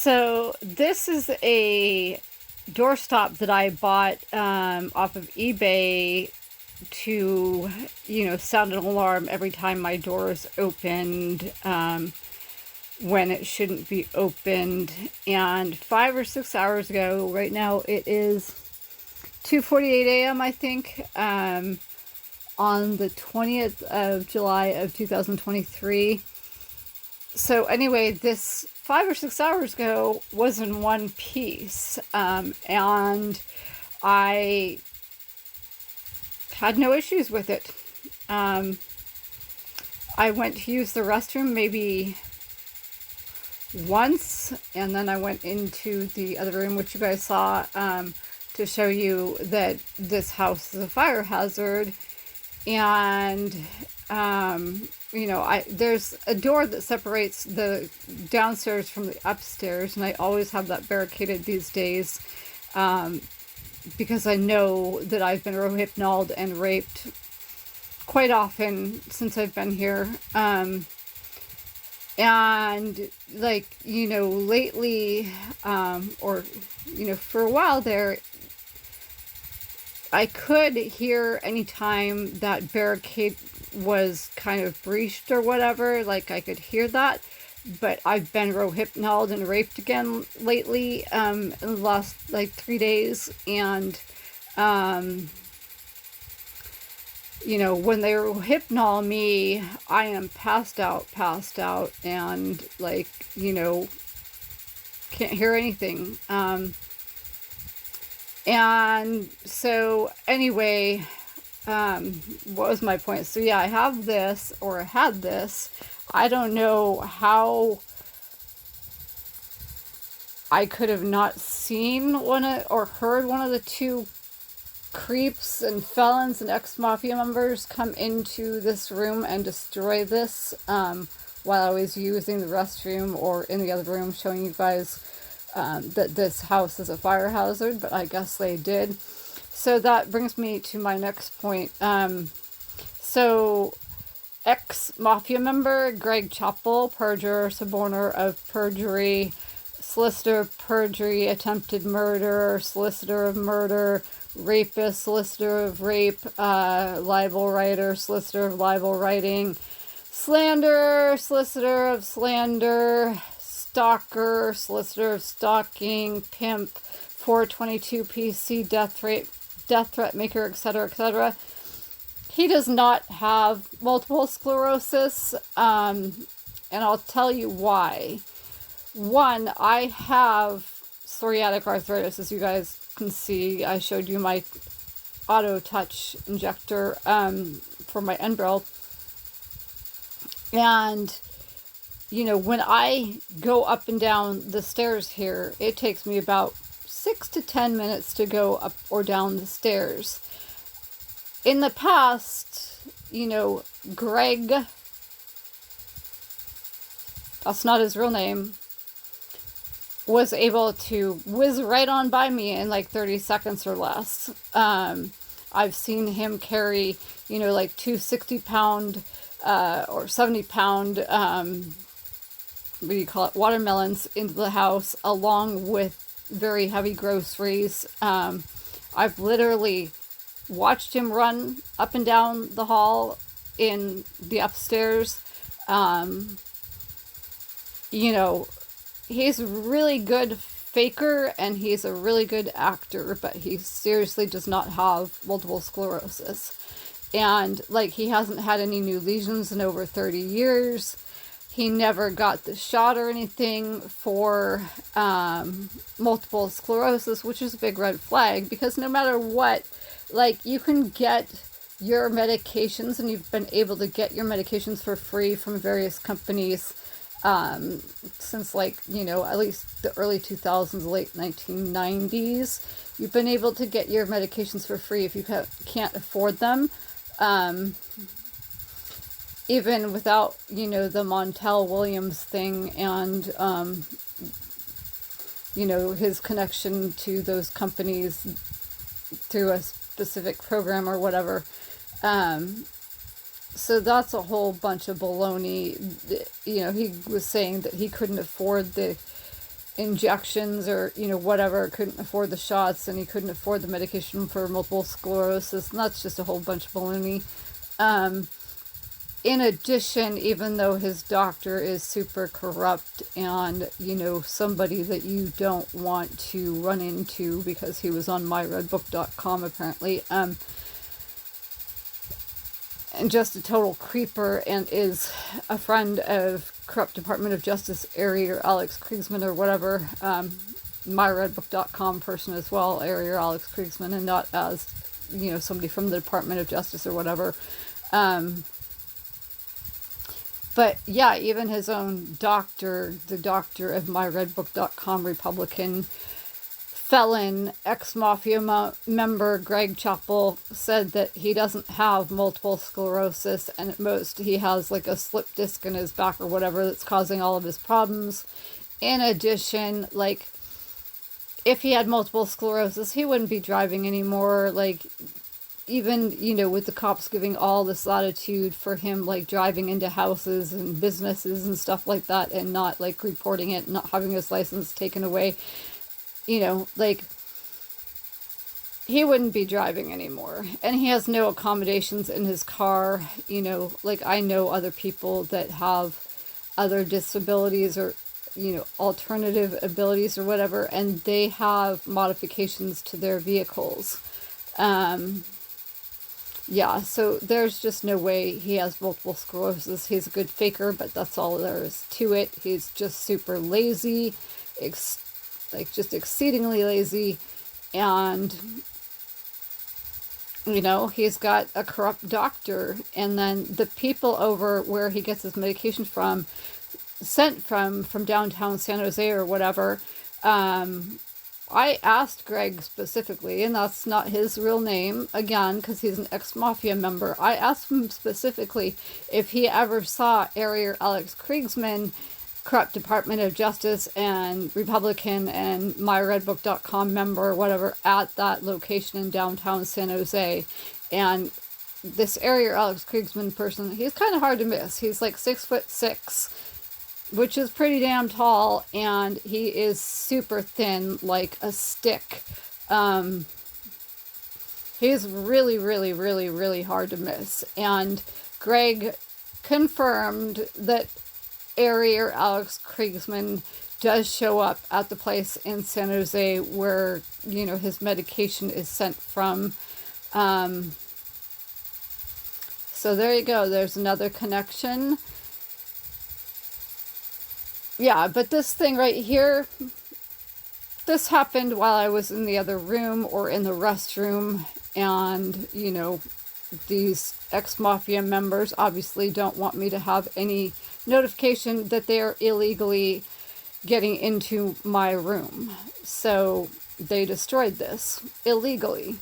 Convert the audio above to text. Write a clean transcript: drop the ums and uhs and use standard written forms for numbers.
So this is a doorstop that I bought off of eBay to, sound an alarm every time my door is opened when it shouldn't be opened. And 5 or 6 hours ago, right now it is 2:48 a.m. I think, on the 20th of July of 2023. So anyway, this 5 or 6 hours ago was in one piece, and I had no issues with it. I went to use the restroom maybe once, and then I went into the other room, which you guys saw, to show you that this house is a fire hazard. And there's a door that separates the downstairs from the upstairs, and I always have that barricaded these days, because I know that I've been rohypnoled and raped quite often since I've been here. And lately, for a while there, I could hear anytime that barricade was kind of breached or whatever, like I could hear that, but I've been rohypnoled and raped again lately, in the last 3 days, and when they rohypnol me, I am passed out, and can't hear anything. And so anyway, what was my point? So yeah, I have this, or I had this. I don't know how I could have not seen or heard one of the two creeps and felons and ex-mafia members come into this room and destroy this, while I was using the restroom or in the other room, showing you guys that this house is a fire hazard, but I guess they did. So that brings me to my next point. So ex-mafia member Greg Chappell, perjurer, suborner of perjury, solicitor of perjury, attempted murder, solicitor of murder, rapist, solicitor of rape, libel writer, solicitor of libel writing, slanderer, solicitor of slander, stalker, solicitor of stalking, pimp, 422 PC, death threat maker, etc., etc. He does not have multiple sclerosis, and I'll tell you why. One, I have psoriatic arthritis, as you guys can see. I showed you my auto touch injector for my Enbrel, and when I go up and down the stairs here, it takes me about 6 to 10 minutes to go up or down the stairs. In the past, Greg, that's not his real name, was able to whiz right on by me in 30 seconds or less. I've seen him carry, 2 60-pound or 70-pound, watermelons into the house, along with very heavy groceries. I've literally watched him run up and down the hall in the upstairs. He's a really good faker, and he's a really good actor, but he seriously does not have multiple sclerosis. And he hasn't had any new lesions in over 30 years. He never got the shot or anything for multiple sclerosis, which is a big red flag, because no matter what, you can get your medications, and you've been able to get your medications for free from various companies since at least the early 2000s, late 1990s. You've been able to get your medications for free if you can't afford them. Even without, the Montel Williams thing and, his connection to those companies through a specific program or whatever. So that's a whole bunch of baloney. He was saying that he couldn't afford the injections or, whatever, couldn't afford the shots, and he couldn't afford the medication for multiple sclerosis, and that's just a whole bunch of baloney. In addition, even though his doctor is super corrupt and, somebody that you don't want to run into because he was on myredbook.com apparently, and just a total creeper, and is a friend of corrupt Department of Justice Area Alex Kriegsman or whatever, myredbook.com person as well, Area Alex Kriegsman, and not as, somebody from the Department of Justice or whatever. But yeah, even his own doctor, the doctor of myredbook.com, Republican felon, ex-mafia member Greg Chappell, said that he doesn't have multiple sclerosis, and at most he has like a slip disc in his back or whatever that's causing all of his problems. In addition, like, if he had multiple sclerosis, he wouldn't be driving anymore. Like, even, with the cops giving all this latitude for him, like, driving into houses and businesses and stuff like that, and not, like, reporting it, not having his license taken away, like, he wouldn't be driving anymore. And he has no accommodations in his car. Like, I know other people that have other disabilities or, alternative abilities or whatever, and they have modifications to their vehicles. Yeah, so there's just no way he has multiple sclerosis. He's a good faker, but that's all there is to it. He's just super lazy, just exceedingly lazy, and, he's got a corrupt doctor, and then the people over where he gets his medication sent from downtown San Jose or whatever, I asked Greg specifically, and that's not his real name, again, because he's an ex-mafia member. I asked him specifically if he ever saw Area Alex Kriegsman, corrupt Department of Justice and Republican and myredbook.com member or whatever, at that location in downtown San Jose. And this Area Alex Kriegsman person, he's kind of hard to miss. He's like 6'6", which is pretty damn tall, and he is super thin, like a stick. He's really, really, really, really hard to miss. And Greg confirmed that Area Alex Kriegsman does show up at the place in San Jose where, his medication is sent from. So there you go. There's another connection. Yeah, but this thing right here, this happened while I was in the other room or in the restroom, and, these ex-mafia members obviously don't want me to have any notification that they are illegally getting into my room. So they destroyed this illegally.